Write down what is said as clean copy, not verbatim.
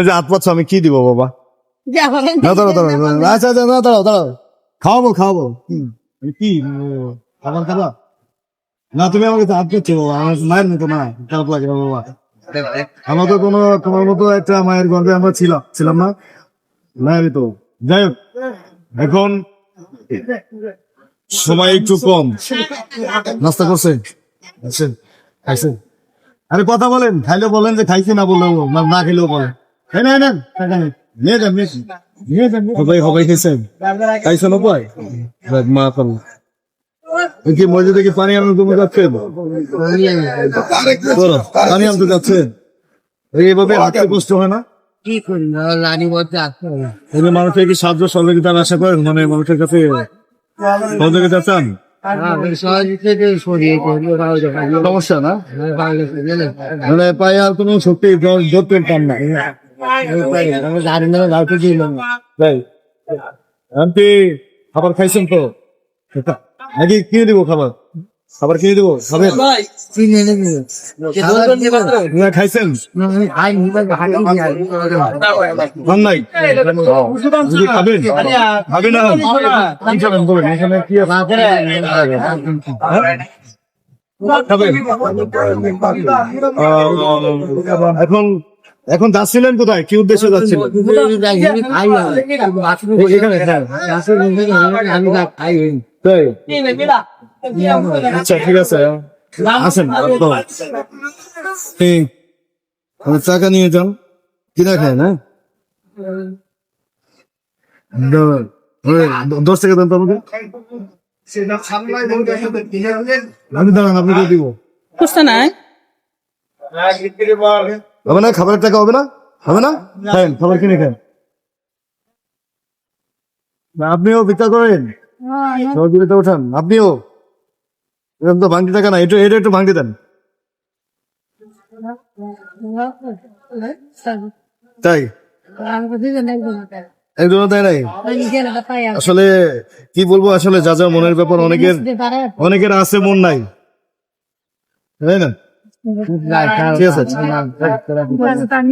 যে হাত পাচ্ছ আমি কি দিব বাবা? না দাঁড়াও দাঁড়াও, আচ্ছা আচ্ছা, না দাঁড়াও দাঁড়াও, খাওয়াবো কি খাবার খাবা? না তুমি আমাকে হাত দিচ্ছ বাবা, আমার মায়ের মতো না, খারাপ লাগে বাবা। আমার তো কোনো তোমার মতো একটা মায়ের গর্বে আমরা ছিলাম না, মায়েরই তো। যাই হোক, এখন সময় একটু কম। নাস্তা করছেন? খাইছেন? আরে কথা বলেন, খাইলেও বলেন যে খাইছি, না বললেও না খেলেও বলেন। নিয়ে যান সবাই খেয়েছেন? খাইছেন উপায় মা কি মসজিদে কি পানি আনতে তুমি যাচ্ছেন? পানি আনতে যাচ্ছেন? এইভাবে হাঁটতে কষ্ট হয় না? কি করি রানী বলতে আসতে হবে। মানুষের কি সাহায্য সহযোগিতার আশা করেন? মানে মানুষের কাছে সহযোগিতা চান? সমস্যা না, মানে পায়ে আর কোনো শক্তি ধরতেন পান না। আন্টি খাবার খাইছেন তো নাকি? কিনে দিব খাবার কিনে দিব, খাবেন? খাইছেন? খান নাই? খাবেন খাবেন না? কি খাবেন বলেন, এখানে কি খাবেন? এখন যাচ্ছিলেন কোথায়? কি উদ্দেশ্যে যাচ্ছিলেন? আচ্ছা ঠিক আছে, আসেন টাকা নিয়ে যান, কিনা খায় না 10 টাকা দেন তো আমাকে। আমি দাঁড়ান, আপনাকে দিব হবে না? খাবারের টাকা হবে না? খান খাবার কিনে খান। আপনিও ভিক্ষা করেন, সহযোগিতা উঠান, আপনিও। এরকম তো ভাঙতি টাকা না, এটা একটু ভাঙতি দেন। তাই একজন দেয় নাই? আসলে কি বলবো, আসলে যা যা মনের ব্যাপার, অনেকের আছে, মন নাই, তাই না? ঠিক আছে।